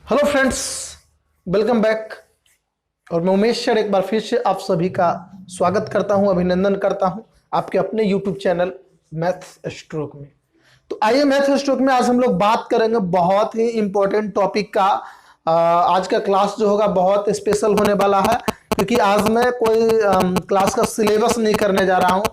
Hello friends, welcome back. और मैं Umesh sir एक बार फिर से आप सभी का स्वागत करता हूं, अभिनंदन करता हूं आपके अपने यूट्यूब चैनल मैथ्स स्ट्रोक में। तो आइए मैथ्स स्ट्रोक में आज हम लोग बात करेंगे बहुत ही इंपॉर्टेंट टॉपिक का। आज का क्लास जो होगा बहुत स्पेशल होने वाला है, क्योंकि आज मैं कोई क्लास का सिलेबस नहीं करने जा रहा हूं।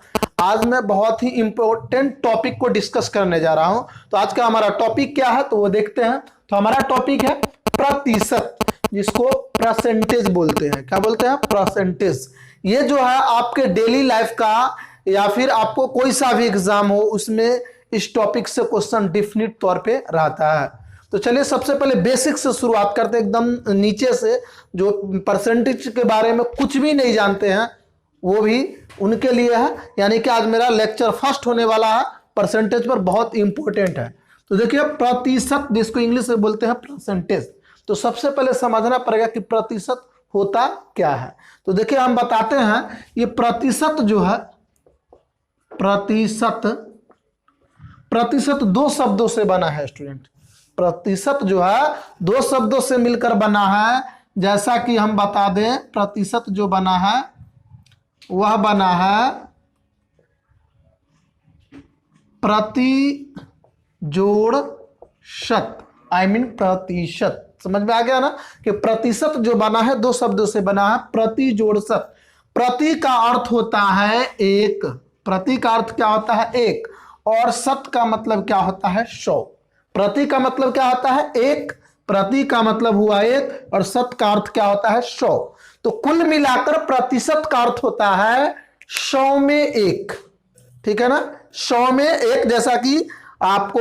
आज मैं बहुत ही इंपॉर्टेंट टॉपिक को डिस्कस करने जा रहा हूं। तो आज का हमारा टॉपिक क्या है तो वो देखते हैं। तो हमारा टॉपिक है प्रतिशत, जिसको परसेंटेज बोलते हैं। क्या बोलते हैं? परसेंटेज। ये जो है आपके डेली लाइफ का या फिर आपको कोई सा भी एग्जाम हो उसमें इस टॉपिक से क्वेश्चन डेफिनेट तौर पे रहता है। तो चलिए सबसे पहले बेसिक से शुरुआत करते हैं, एकदम नीचे से। जो परसेंटेज के बारे में कुछ भी नहीं जानते हैं वो भी उनके लिए है। यानी कि आज मेरा लेक्चर फर्स्ट होने वाला है परसेंटेज पर, बहुत इंपॉर्टेंट है। तो देखिए प्रतिशत, जिसको इंग्लिश में बोलते हैं परसेंटेज। तो सबसे पहले समझना पड़ेगा कि प्रतिशत होता क्या है। तो देखिए हम बताते हैं, ये प्रतिशत जो है, प्रतिशत दो शब्दों से बना है स्टूडेंट। प्रतिशत जो है दो शब्दों से मिलकर बना है। जैसा कि हम बता दें, प्रतिशत जो बना है वह बना है प्रति जोड़ शत, प्रतिशत। समझ में आ गया ना कि प्रतिशत जो बना है दो शब्दों से बना है, प्रति जोड़ शत। प्रति का अर्थ होता है एक, प्रति का अर्थ क्या होता है? एक। और शत का मतलब क्या होता है? 100। प्रति का मतलब क्या होता है? एक। प्रति का मतलब हुआ एक, और शत का अर्थ क्या होता है? 100। तो कुल मिलाकर प्रतिशत का अर्थ होता है 100 में एक। ठीक है ना? 100 में एक। जैसा कि आपको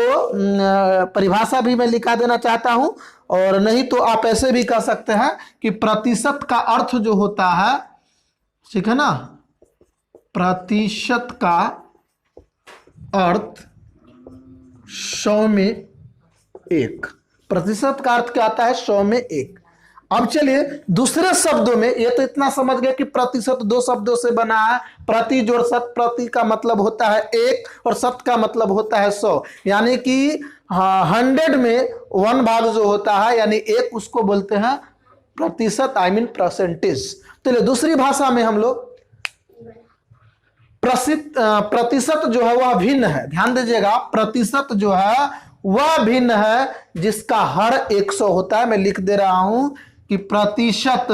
परिभाषा भी मैं लिखा देना चाहता हूं, और नहीं तो आप ऐसे भी कह सकते हैं कि प्रतिशत का अर्थ जो होता है, ठीक है ना, प्रतिशत का अर्थ 100 में एक। प्रतिशत का अर्थ क्या आता है? 100 में एक। अब चलिए दूसरे शब्दों में, ये तो इतना समझ गए कि प्रतिशत दो शब्दों से बना है, प्रति जोड़ शत। प्रति का मतलब होता है एक, और शत का मतलब होता है 100। यानी कि 100 में 1 भाग जो होता है यानी एक, उसको बोलते हैं प्रतिशत, परसेंटेज। चलिए दूसरी भाषा में हम लोग प्रतिशत जो है वह भिन्न है। ध्यान दीजिएगा, प्रतिशत जो है वह भिन्न है जिसका हर 100 होता है। मैं लिख दे रहा हूं कि प्रतिशत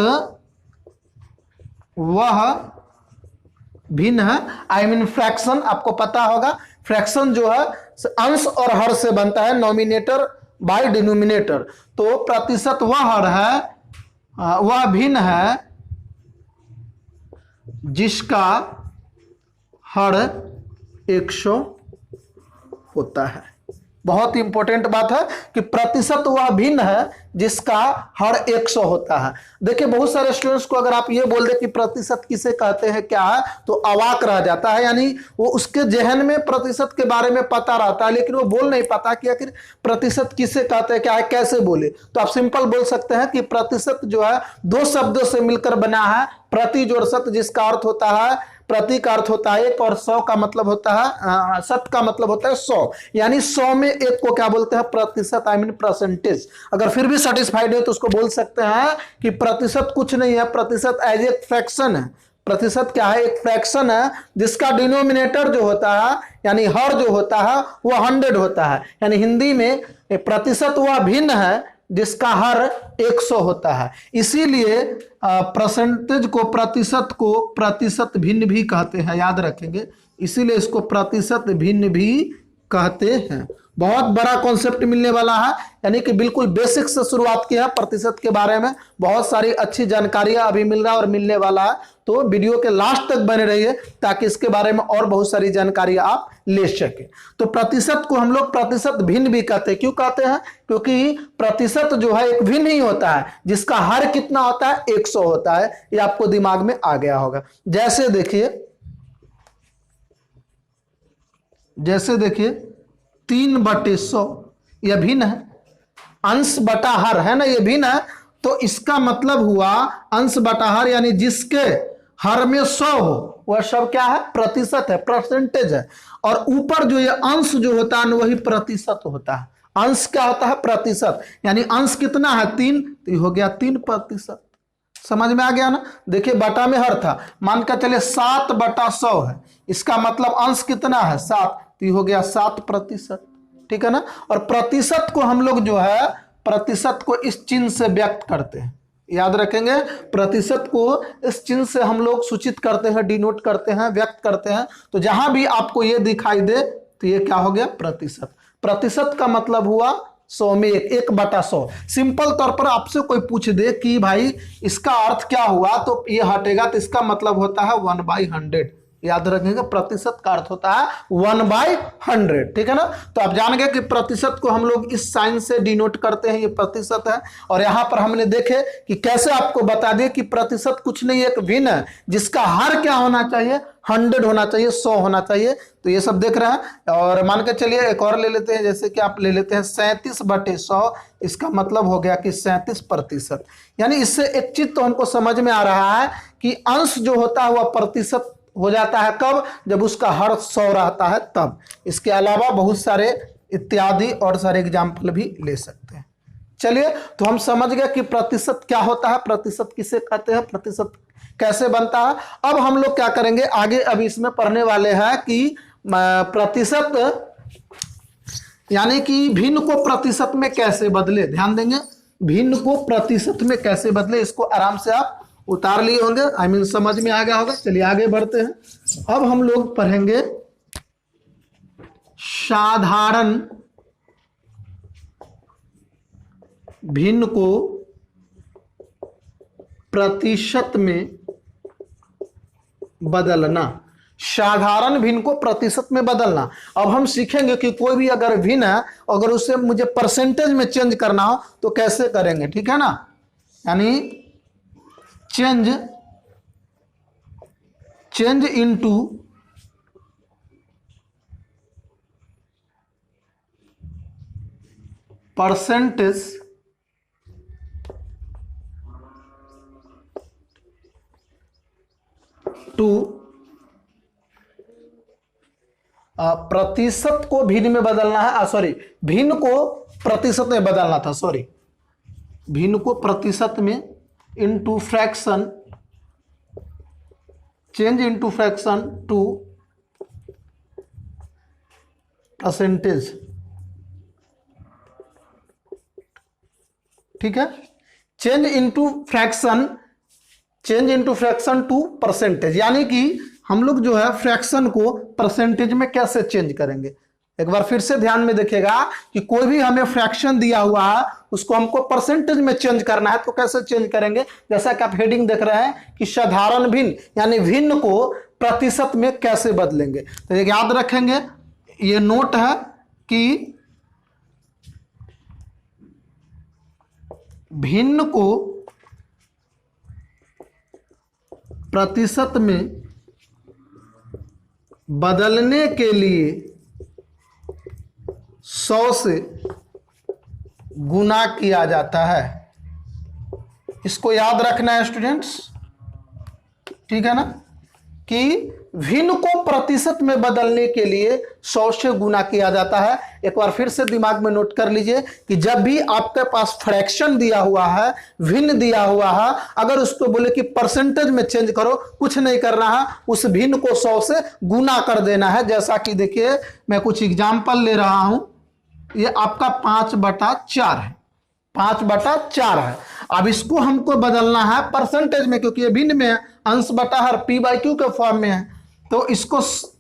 वह भिन्न है, फ्रैक्शन। आपको पता होगा फ्रैक्शन जो है अंश और हर से बनता है, नॉमिनेटर बाय डिनोमिनेटर। तो प्रतिशत वह हर है, वह भिन्न है जिसका हर 100 होता है। बहुत इंपॉर्टेंट बात है कि प्रतिशत वह भिन्न है जिसका हर 100 होता है। देखिए बहुत सारे स्टूडेंट्स को अगर आप ये बोल दे कि प्रतिशत किसे कहते हैं, क्या है, तो अवाक रह जाता है। यानी वो उसके जहन में प्रतिशत के बारे में पता रहता है, लेकिन वो बोल नहीं पाता कि आखिर प्रतिशत किसे कहते हैं, क्या है, कैसे बोले। तो आप सिंपल बोल सकते हैं कि प्रतिशत जो है दो शब्दों से मिलकर बना है, प्रति जोड़ शत, जिसका अर्थ होता है, प्रति का अर्थ होता है एक, और 100 का मतलब होता है, शत का मतलब होता है 100। यानी 100 में एक को क्या बोलते हैं? प्रतिशत, परसेंटेज। अगर फिर भी सेटिस्फाइड है तो उसको बोल सकते हैं कि प्रतिशत कुछ नहीं है, प्रतिशत एज ए फ्रैक्शन है। प्रतिशत क्या है? एक फ्रैक्शन है जिसका डिनोमिनेटर जो होता है यानी हर जो होता है वो 100 होता है। यानी हिंदी में प्रतिशत वह भिन्न है जिसका हर 100 होता है। इसीलिए परसेंटेज को, प्रतिशत को प्रतिशत भिन्न भी कहते हैं, याद रखेंगे। इसीलिए इसको प्रतिशत भिन्न भी कहते हैं। बहुत बड़ा कॉन्सेप्ट मिलने वाला है, यानी कि बिल्कुल बेसिक से शुरुआत किया प्रतिशत के बारे में। बहुत सारी अच्छी जानकारियां अभी मिल रहा है और मिलने वाला है। तो वीडियो के लास्ट तक बने रहिए ताकि इसके बारे में और बहुत सारी जानकारियां आप ले सके। तो प्रतिशत को हम लोग प्रतिशत भिन्न भी कहते हैं। क्यों कहते हैं? क्योंकि प्रतिशत जो है एक भिन्न ही होता है जिसका हर कितना होता है? 100 होता है। ये आपको दिमाग में आ गया होगा। जैसे देखिए 3/100 यह भिन्न है। अंश बटा हर है ना, यह भिन्न है। तो इसका मतलब हुआ अंश बटा हर, यानी जिसके हर में 100 हो वह सब क्या है? प्रतिशत है, परसेंटेज है। और ऊपर जो ये अंश जो होता है वही प्रतिशत होता है। अंश क्या होता है? प्रतिशत। यानी अंश कितना है? 3, तो ये हो गया 3%। समझ में आ गया ना? देखिए बटा में हर था, मान कर चलिए 7/100 है, इसका मतलब अंश कितना है? 7, तो ये हो गया 7%। ठीक है ना? और प्रतिशत को हम लोग जो है प्रतिशत को इस चिन्ह से व्यक्त करते हैं, याद रखेंगे, प्रतिशत को इस चिन्ह से हम लोग सूचित करते हैं, डिनोट करते हैं, व्यक्त करते हैं। तो जहां भी आपको ये दिखाई दे तो ये क्या हो गया? प्रतिशत। प्रतिशत का मतलब हुआ 100 में 1/100। सिंपल तौर पर आपसे कोई पूछ दे कि भाई इसका अर्थ क्या हुआ, तो ये हटेगा, तो इसका मतलब होता है 1/100। याद रखेंगे, प्रतिशत का अर्थ होता है 1/100। ठीक है ना? तो आप जान गए कि प्रतिशत को हम लोग इस साइन से डिनोट करते हैं, ये प्रतिशत है। और यहां पर हमने देखे कि कैसे आपको बता दिए कि प्रतिशत कुछ नहीं, एक भिन्न है जिसका हर क्या होना चाहिए? 100 होना चाहिए, 100 होना चाहिए। तो ये सब देख रहे हैं। और मान के चलिए एक और ले लेते हैं, जैसे कि आप ले लेते हैं 37/100, इसका मतलब हो गया कि 37%। यानी इससे एक चीज तो हमको समझ में आ रहा है कि अंश जो होता है वह प्रतिशत हो जाता है कब? जब उसका हर 100 रहता है तब। इसके अलावा बहुत सारे इत्यादि और सारे एग्जाम्पल भी ले सकते हैं। चलिए, तो हम समझ गए कि प्रतिशत क्या होता है, प्रतिशत किसे कहते हैं, प्रतिशत कैसे बनता है। अब हम लोग क्या करेंगे आगे, अभी इसमें पढ़ने वाले हैं कि प्रतिशत यानी कि भिन्न को प्रतिशत में कैसे बदले। ध्यान देंगे, भिन्न को प्रतिशत में कैसे बदले, इसको आराम से आप उतार लिए होंगे, आई मीन समझ में आ गया होगा। चलिए आगे बढ़ते हैं। अब हम लोग पढ़ेंगे साधारण भिन्न को प्रतिशत में बदलना। साधारण भिन्न को प्रतिशत में बदलना। अब हम सीखेंगे कि कोई भी अगर भिन्न है, अगर उसे मुझे परसेंटेज में चेंज करना हो तो कैसे करेंगे। ठीक है ना? यानी चेंज इनटू परसेंटेज टू प्रतिशत को भिन्न में बदलना है, सॉरी, भिन्न को प्रतिशत में बदलना था, सॉरी, भिन्न को प्रतिशत में into fraction, change into fraction to percentage. ठीक है? Change into fraction, change into fraction to percentage, यानी कि हम लोग जो है फ्रैक्शन को परसेंटेज में कैसे चेंज करेंगे। एक बार फिर से ध्यान में देखिएगा कि कोई भी हमें फ्रैक्शन दिया हुआ है उसको हमको परसेंटेज में चेंज करना है, तो कैसे चेंज करेंगे। जैसा कि आप हेडिंग देख रहे हैं कि साधारण भिन्न यानी भिन्न को प्रतिशत में कैसे बदलेंगे। तो एक याद रखेंगे, ये नोट है कि भिन्न को प्रतिशत में बदलने के लिए 100 से गुना किया जाता है। इसको याद रखना है स्टूडेंट्स। ठीक है ना? कि भिन्न को प्रतिशत में बदलने के लिए 100 से गुना किया जाता है। एक बार फिर से दिमाग में नोट कर लीजिए कि जब भी आपके पास फ्रैक्शन दिया हुआ है, भिन्न दिया हुआ है, अगर उसको बोले कि परसेंटेज में चेंज करो, कुछ नहीं करना है, उस भिन्न को 100 से गुना कर देना है। जैसा कि देखिए मैं कुछ एग्जाम्पल ले रहा हूं, ये आपका 5/4 है, 5/4 है। अब इसको हमको बदलना है परसेंटेज में, क्योंकि ये भिन्न में है, अंश बटा हर p/q के फॉर्म में है। तो इसको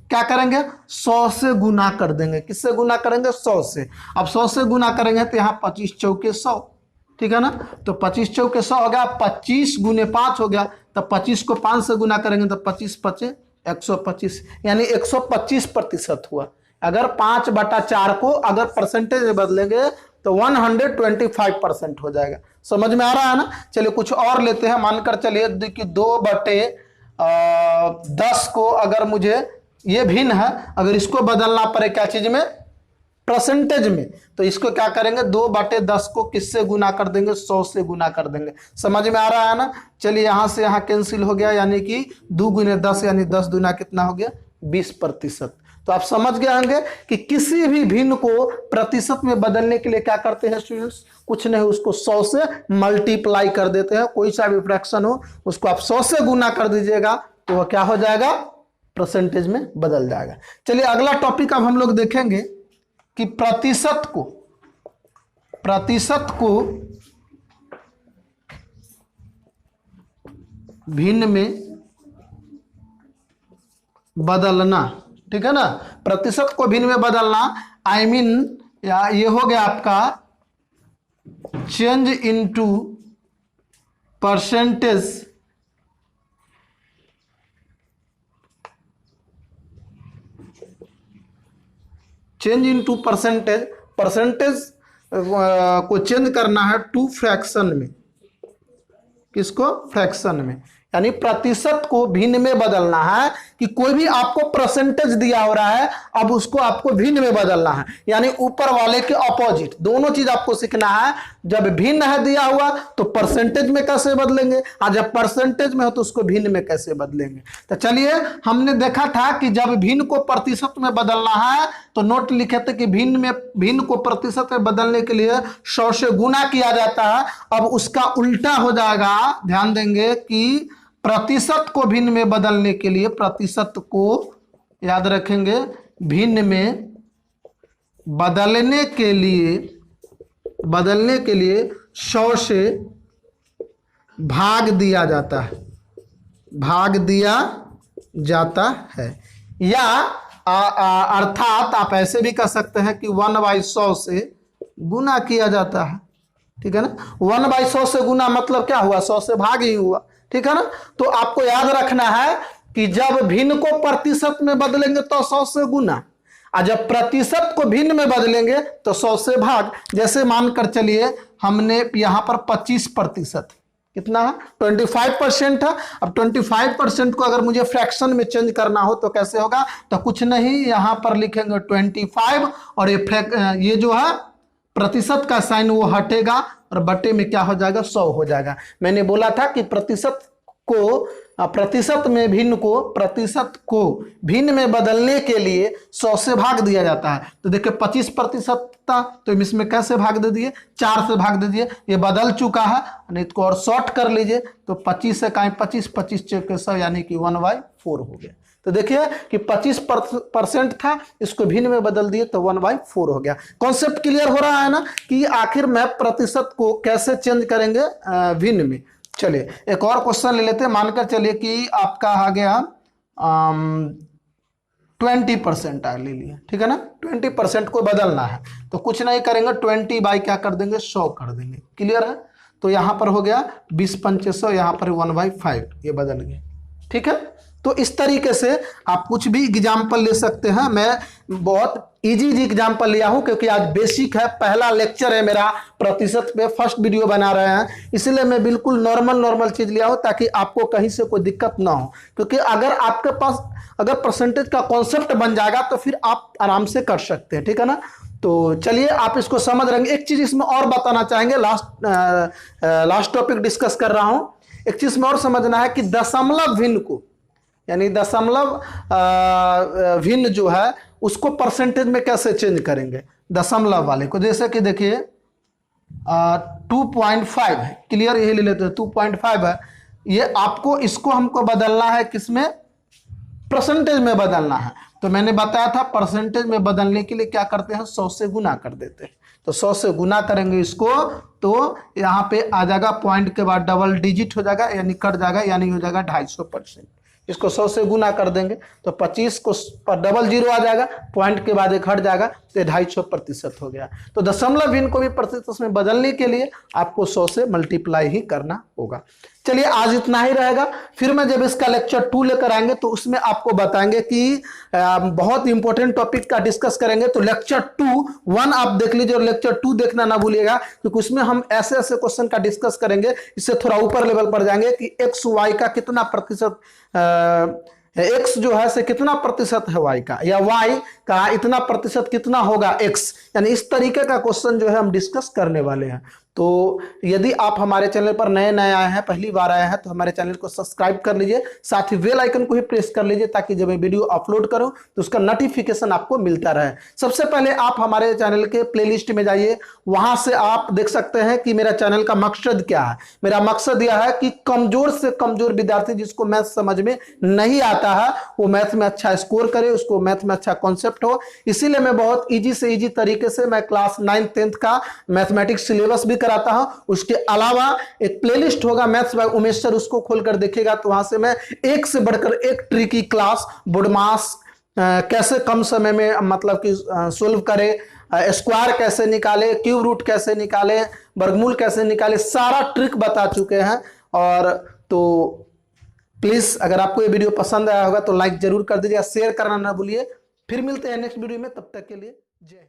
क्या करेंगे? 100 से गुना कर देंगे। किससे गुना करेंगे? 100 से। अब 100 से गुना करेंगे तो यहाँ 25 चौके 100। ठीक है ना? तो 25 चौके 100 हो गया, 25 गुने 5 हो गया, तो 25 को 5 से गुना करेंगे तो 25 5 125, यानी 125% हुआ। अगर 5/4 को अगर परसेंटेज में बदलेंगे तो 125% हो जाएगा। समझ में आ रहा है ना? चलिए कुछ और लेते हैं। मानकर चलिए कि 2/10 को अगर मुझे, ये भिन्न है, अगर इसको बदलना पड़े क्या चीज में? परसेंटेज में, तो इसको क्या करेंगे? 2/10 को किससे गुना कर देंगे? 100 से गुना कर देंगे। समझ में आ रहा है ना? चलिए यहां से यहां कैंसिल हो गया, यानी कि 2 गुने 10 यानी 10 दूना कितना हो गया? 20%। तो आप समझ गए होंगे कि किसी भी भिन्न को प्रतिशत में बदलने के लिए क्या करते हैं स्टूडेंट्स, कुछ नहीं, उसको 100 से मल्टीप्लाई कर देते हैं। कोई सा भी फ्रैक्शन हो उसको आप 100 से गुना कर दीजिएगा तो वह क्या हो जाएगा, परसेंटेज में बदल जाएगा। चलिए अगला टॉपिक अब हम लोग देखेंगे कि प्रतिशत को भिन्न में बदलना, ठीक है ना। प्रतिशत को भिन्न में बदलना आई मीन या ये हो गया आपका चेंज इनटू परसेंटेज परसेंटेज को चेंज करना है टू फ्रैक्शन में। किसको, फ्रैक्शन में, यानी प्रतिशत को भिन्न में बदलना है कि कोई भी आपको परसेंटेज दिया हो रहा है, अब उसको आपको भिन्न में बदलना है, यानी ऊपर वाले के ऑपोजिट। दोनों चीज आपको सीखना है। जब भिन्न है दिया हुआ तो परसेंटेज में कैसे बदलेंगे, और जब परसेंटेज में हो तो उसको भिन्न में कैसे बदलेंगे। तो चलिए, हमने देखा था कि जब भिन्न को प्रतिशत में बदलना है तो नोट लिखे थे कि भिन्न को प्रतिशत में बदलने के लिए 100 से गुना किया जाता है। अब उसका उल्टा हो जाएगा, ध्यान देंगे कि प्रतिशत को भिन्न में बदलने के लिए, प्रतिशत को याद रखेंगे, भिन्न में बदलने के लिए 100 से भाग दिया जाता है, या अर्थात आप ऐसे भी कह सकते हैं कि 1/100 से गुना किया जाता है, ठीक है ना। 1/100 से गुना मतलब क्या हुआ, 100 से भाग ही हुआ, ठीक है ना। तो आपको याद रखना है कि जब भिन्न को प्रतिशत में बदलेंगे तो 100 से गुना, और जब प्रतिशत को भिन्न में बदलेंगे तो 100 से भाग। जैसे मानकर चलिए हमने यहां पर 25%, कितना है, 25% है। अब 25% को अगर मुझे फ्रैक्शन में चेंज करना हो तो कैसे होगा, तो कुछ नहीं, यहां पर लिखेंगे 25 और ये जो है प्रतिशत का साइन वो हटेगा और बटे में क्या हो जाएगा, 100 हो जाएगा। मैंने बोला था कि प्रतिशत को भिन्न में बदलने के लिए 100 से भाग दिया जाता है। तो देखिए 25% था तो इसमें कैसे भाग दे दिए, 4 से भाग दे दिए, ये बदल चुका है। नहीं तो और शॉर्ट कर लीजिए तो 25 से कहीं 25 चेक 100 यानी कि 1/4 हो गया। तो देखिए कि 25% था, इसको भिन्न में बदल दिए तो 1/4 हो गया। कॉन्सेप्ट क्लियर हो रहा है ना कि आखिर में प्रतिशत को कैसे चेंज करेंगे भिन्न में। चलिए एक और क्वेश्चन ले लेते हैं। मानकर चलिए कि आपका आ गया 20% ले लिया, ठीक है ना। 20% को बदलना है तो कुछ नहीं करेंगे, 20 बाई क्या कर देंगे, 100 कर देंगे। क्लियर है। तो यहां पर हो गया 20×500, यहां पर 1/5, ये बदल गया, ठीक है। तो इस तरीके से आप कुछ भी एग्जाम्पल ले सकते हैं। मैं बहुत इजी एग्जाम्पल लिया हूं क्योंकि आज बेसिक है, पहला लेक्चर है मेरा प्रतिशत पे, फर्स्ट वीडियो बना रहे हैं, इसलिए मैं बिल्कुल नॉर्मल चीज लिया हूं ताकि आपको कहीं से कोई दिक्कत ना हो। क्योंकि अगर आपके पास अगर परसेंटेज का कॉन्सेप्ट बन जाएगा तो फिर आप आराम से कर सकते हैं, ठीक है ना। तो चलिए आप इसको समझ रहे हैं। एक चीज इसमें और बताना चाहेंगे, लास्ट टॉपिक डिस्कस कर रहा हूं। एक चीज में और समझना है कि दशमलव भिन्न को, यानी दशमलव भिन्न जो है उसको परसेंटेज में कैसे चेंज करेंगे दशमलव वाले को। जैसे कि देखिए 2.5 है, क्लियर, यही ले लेते हैं 2.5 है। ये आपको इसको हमको बदलना है, किसमें, परसेंटेज में बदलना है। तो मैंने बताया था परसेंटेज में बदलने के लिए क्या करते हैं, 100 से गुना कर देते हैं। तो 100 से गुना करेंगे इसको तो यहाँ पे आ जाएगा, पॉइंट के बाद डबल डिजिट हो जाएगा, यानी कट जाएगा, यानी हो जाएगा 250%। इसको 100 से गुना कर देंगे तो 25 को पर डबल जीरो आ जाएगा, पॉइंट के बाद एक हट जाएगा तो 250% हो गया। तो दशमलव भिन्न को भी प्रतिशत में बदलने के लिए आपको 100 से मल्टीप्लाई ही करना होगा। चलिए आज इतना ही रहेगा। फिर मैं जब इसका लेक्चर 2 लेकर आएंगे तो उसमें आपको बताएंगे कि बहुत इंपॉर्टेंट टॉपिक का डिस्कस करेंगे। तो लेक्चर 1 आप देख लीजिए और लेक्चर 2 देखना ना भूलिएगा, क्योंकि उसमें हम ऐसे ऐसे क्वेश्चन का डिस्कस करेंगे, इससे थोड़ा ऊपर लेवल पर जाएंगे कि एक्स वाई का कितना प्रतिशत, एक्स जो है से कितना प्रतिशत है वाई का, या वाई का इतना प्रतिशत कितना होगा एक्स, यानी इस तरीके का क्वेश्चन जो है हम डिस्कस करने वाले हैं। तो यदि आप हमारे चैनल पर नए नए आए हैं, पहली बार आए हैं, तो हमारे चैनल को सब्सक्राइब कर लीजिए, साथ ही बेल आइकन को भी प्रेस कर लीजिए ताकि जब मैं वीडियो अपलोड करूं तो उसका नोटिफिकेशन आपको मिलता रहे। सबसे पहले आप हमारे चैनल के प्लेलिस्ट में जाइए, वहां से आप देख सकते हैं कि मेरा चैनल का मकसद क्या है। मेरा मकसद यह है कि कमजोर से कमजोर विद्यार्थी जिसको मैथ समझ में नहीं आता है वो मैथ में अच्छा स्कोर करे, उसको मैथ में अच्छा कॉन्सेप्ट हो। इसीलिए मैं बहुत इजी से इजी तरीके से मैं क्लास 9th 10th का मैथमेटिक्स सिलेबस भी कराता हूं। उसके अलावा एक प्लेलिस्ट होगा मैथ्स बाय उमेश सर, उसको खोलकर देखिएगा तो वहां से मैं एक से बढ़कर एक ट्रिकी क्लास, बुडमास कैसे कम समय में मतलब कि सोल्व करे, स्क्वायर कैसे निकाले, क्यूब रूट कैसे निकाले, वर्गमूल कैसे निकाले, सारा ट्रिक बता चुके हैं। और तो प्लीज अगर आपको ये वीडियो पसंद आया होगा तो लाइक जरूर कर दीजिए, शेयर करना ना भूलिए। फिर मिलते हैं नेक्स्ट वीडियो में, तब तक के लिए जय हिंद।